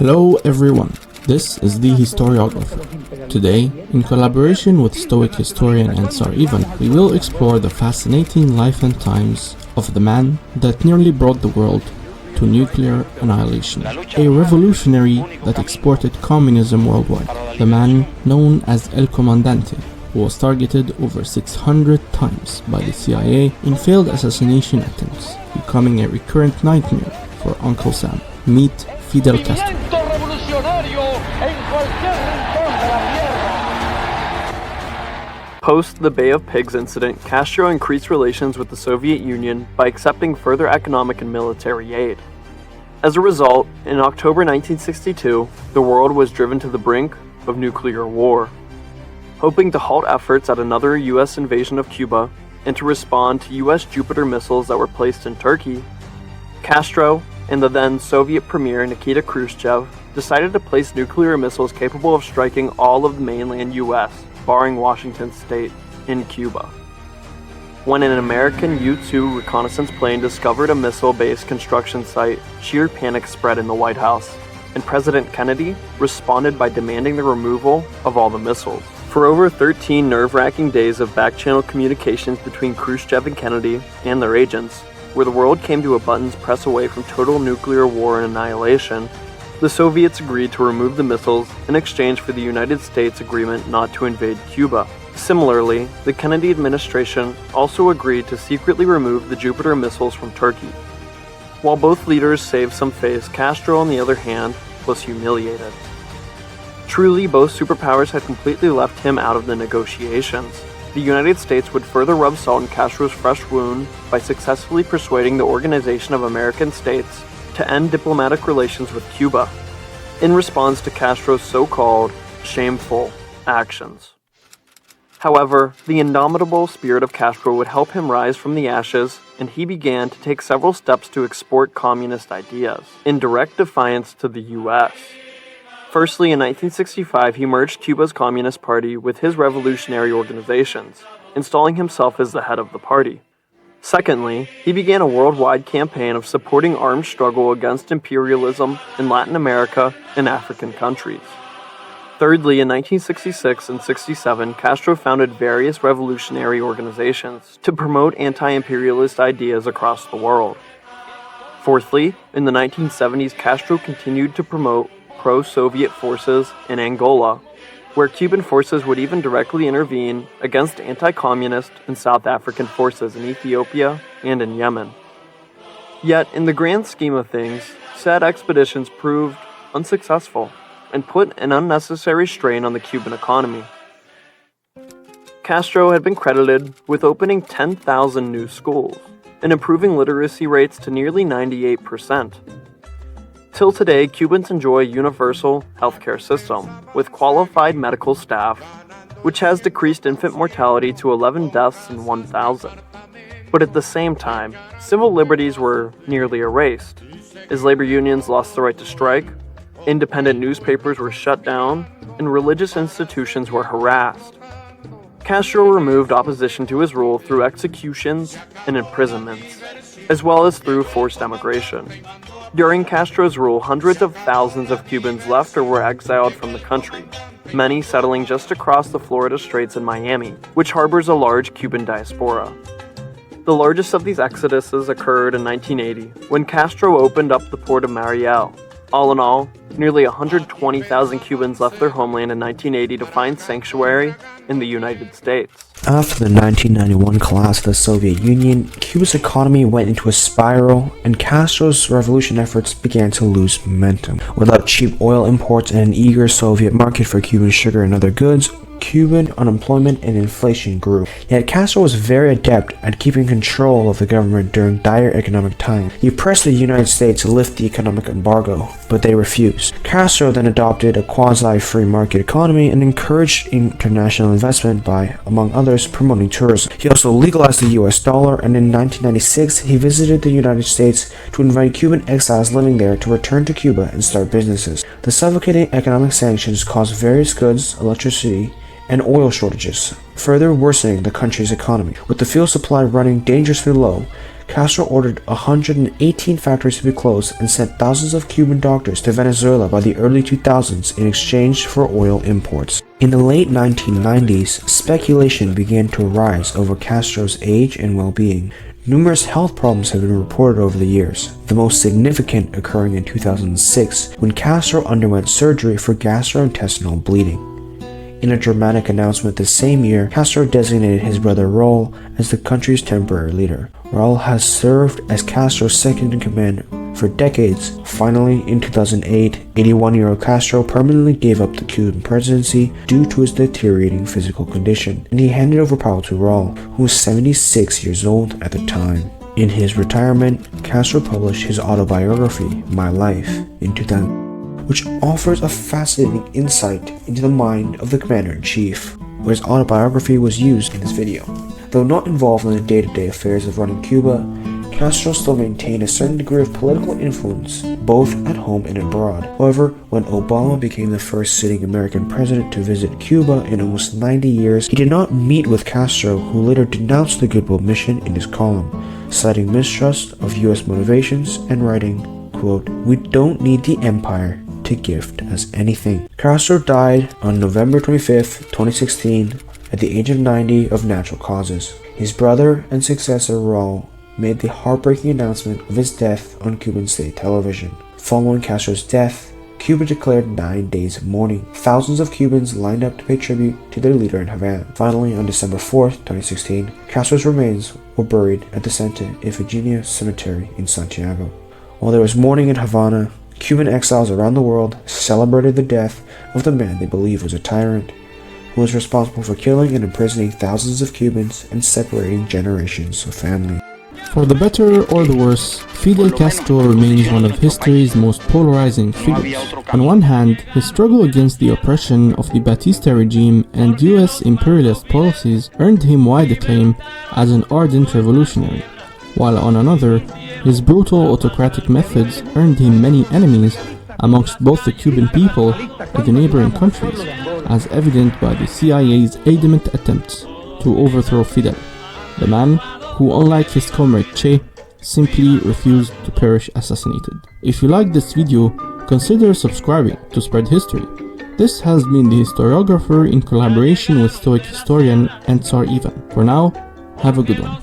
Hello everyone, this is the Historiographer. Today, in collaboration with Stoic historian Ansar Ivan, we will explore the fascinating life and times of the man that nearly brought the world to nuclear annihilation, a revolutionary that exported communism worldwide, the man known as El Comandante, who was targeted over 600 times by the CIA in failed assassination attempts, becoming a recurrent nightmare for Uncle Sam. Meet Fidel Castro. Post the Bay of Pigs incident, Castro increased relations with the Soviet Union by accepting further economic and military aid. As a result, in October 1962, the world was driven to the brink of nuclear war. Hoping to halt efforts at another U.S. invasion of Cuba and to respond to U.S. Jupiter missiles that were placed in Turkey, Castro and the then Soviet Premier Nikita Khrushchev decided to place nuclear missiles capable of striking all of the mainland U.S., barring Washington state, in Cuba. When an American U-2 reconnaissance plane discovered a missile-based construction site, sheer panic spread in the White House, and President Kennedy responded by demanding the removal of all the missiles. For over 13 nerve-wracking days of back-channel communications between Khrushchev and Kennedy and their agents, where the world came to a button's press away from total nuclear war and annihilation, the Soviets agreed to remove the missiles in exchange for the United States' agreement not to invade Cuba. Similarly, the Kennedy administration also agreed to secretly remove the Jupiter missiles from Turkey. While both leaders saved some face, Castro, on the other hand, was humiliated. Truly, both superpowers had completely left him out of the negotiations. The United States would further rub salt in Castro's fresh wound by successfully persuading the Organization of American States to end diplomatic relations with Cuba, in response to Castro's so-called shameful actions. However, the indomitable spirit of Castro would help him rise from the ashes, and he began to take several steps to export communist ideas, in direct defiance to the U.S. Firstly, in 1965, he merged Cuba's Communist Party with his revolutionary organizations, installing himself as the head of the party. Secondly, he began a worldwide campaign of supporting armed struggle against imperialism in Latin America and African countries. Thirdly, in 1966 and 67, Castro founded various revolutionary organizations to promote anti-imperialist ideas across the world. Fourthly, in the 1970s, Castro continued to promote pro-Soviet forces in Angola, where Cuban forces would even directly intervene against anti-communist and South African forces in Ethiopia and in Yemen. Yet, in the grand scheme of things, said expeditions proved unsuccessful and put an unnecessary strain on the Cuban economy. Castro had been credited with opening 10,000 new schools and improving literacy rates to nearly 98%. Till today, Cubans enjoy a universal healthcare system with qualified medical staff, which has decreased infant mortality to 11 deaths in 1,000. But at the same time, civil liberties were nearly erased, as labor unions lost the right to strike, independent newspapers were shut down, and religious institutions were harassed. Castro removed opposition to his rule through executions and imprisonments, as well as through forced emigration. During Castro's rule, hundreds of thousands of Cubans left or were exiled from the country, many settling just across the Florida Straits in Miami, which harbors a large Cuban diaspora. The largest of these exoduses occurred in 1980, when Castro opened up the port of Mariel. All in all, nearly 120,000 Cubans left their homeland in 1980 to find sanctuary in the United States. After the 1991 collapse of the Soviet Union, Cuba's economy went into a spiral, and Castro's revolution efforts began to lose momentum. Without cheap oil imports and an eager Soviet market for Cuban sugar and other goods, Cuban unemployment and inflation grew. Yet Castro was very adept at keeping control of the government during dire economic times. He pressed the United States to lift the economic embargo, but they refused. Castro then adopted a quasi-free market economy and encouraged international investment by, among others, promoting tourism. He also legalized the US dollar, and in 1996 he visited the United States to invite Cuban exiles living there to return to Cuba and start businesses. The suffocating economic sanctions caused various goods, electricity, and oil shortages, further worsening the country's economy. With the fuel supply running dangerously low, Castro ordered 118 factories to be closed and sent thousands of Cuban doctors to Venezuela by the early 2000s in exchange for oil imports. In the late 1990s, speculation began to rise over Castro's age and well-being. Numerous health problems have been reported over the years, the most significant occurring in 2006 when Castro underwent surgery for gastrointestinal bleeding. In a dramatic announcement the same year, Castro designated his brother Raul as the country's temporary leader. Raul has served as Castro's second-in-command for decades. Finally, in 2008, 81-year-old Castro permanently gave up the Cuban presidency due to his deteriorating physical condition, and he handed over power to Raul, who was 76 years old at the time. In his retirement, Castro published his autobiography, My Life, in 2000. Which offers a fascinating insight into the mind of the commander-in-chief, where his autobiography was used in this video. Though not involved in the day-to-day affairs of running Cuba, Castro still maintained a certain degree of political influence, both at home and abroad. However, when Obama became the first sitting American president to visit Cuba in almost 90 years, he did not meet with Castro, who later denounced the Goodwill Mission in his column, citing mistrust of U.S. motivations and writing, quote, "We don't need the empire to gift us anything." Castro died on November 25, 2016, at the age of 90 of natural causes. His brother and successor Raul made the heartbreaking announcement of his death on Cuban state television. Following Castro's death, Cuba declared 9 days of mourning. Thousands of Cubans lined up to pay tribute to their leader in Havana. Finally, on December 4, 2016, Castro's remains were buried at the Santa Ifigenia Cemetery in Santiago. While there was mourning in Havana, Cuban exiles around the world celebrated the death of the man they believed was a tyrant, who was responsible for killing and imprisoning thousands of Cubans and separating generations of families. For the better or the worse, Fidel Castro remains one of history's most polarizing figures. On one hand, his struggle against the oppression of the Batista regime and US imperialist policies earned him wide acclaim as an ardent revolutionary, while on another, his brutal autocratic methods earned him many enemies amongst both the Cuban people and the neighboring countries, as evident by the CIA's adamant attempts to overthrow Fidel, the man who, unlike his comrade Che, simply refused to perish assassinated. If you liked this video, consider subscribing to spread history. This has been the historiographer in collaboration with Stoic historian Ansar Ivan. For now, have a good one.